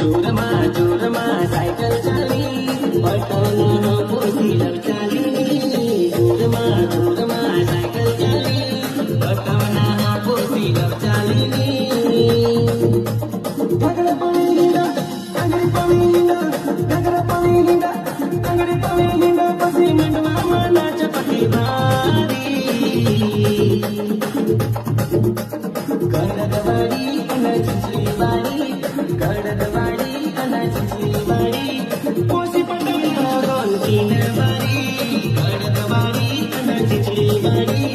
જોરમાં cycle ચાલી પટોનો પોસી ચાલી જોરમાં cycle ચાલી પટોના પોસી ચાલી પછી મંડવામાં નાચ પટી બારી ગડદવાડી અને ચીચલી વાડી ગડદવાડી અને ચીચલી વાડી પોસી પટોના ગોલતીન વાડી ગડદવાડી અને ચીચલી વાડી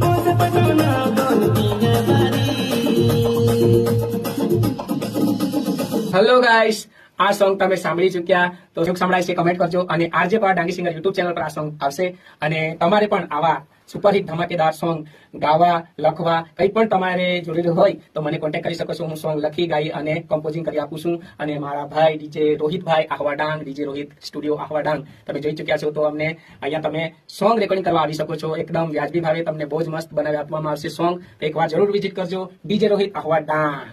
પોસી પટોના ગોલતીન વાડી. હેલો ગાઈસ, આ સોંગ તમે સાંભળી ચૂક્યા તો શું સંભળાય છે કમેન્ટ કરજો. અને આરજે પાવર ડાંગી સિંગર યુટ્યુબ ચેનલ પર આ સોંગ આવશે અને તમારે પણ આવા સુપરહિટ ધમાકેદાર સોંગ ગાવા લખવા કંઈ પણ તમારે જરૂરી હોય તો મને કોન્ટેક્ટ કરી શકો છો. હું સોંગ લખી ગાઈ અને કમ્પોઝિંગ કરી આપું છું. અને મારા ભાઈ ડીજે રોહિતભાઈ આહવા ડાંગ, ડીજે રોહિત સ્ટુડિયો આહવા ડાંગ તમે જોઈ ચૂક્યા છો. તો અમને અહીંયા તમે સોંગ રેકોર્ડિંગ કરવા આવી શકો છો. એકદમ વ્યાજબી ભાવે તમને બહુ જ મસ્ત બનાવી આપવામાં આવશે સોંગ. એકવાર જરૂર વિઝિટ કરજો ડીજે રોહિત આહવા ડાંગ.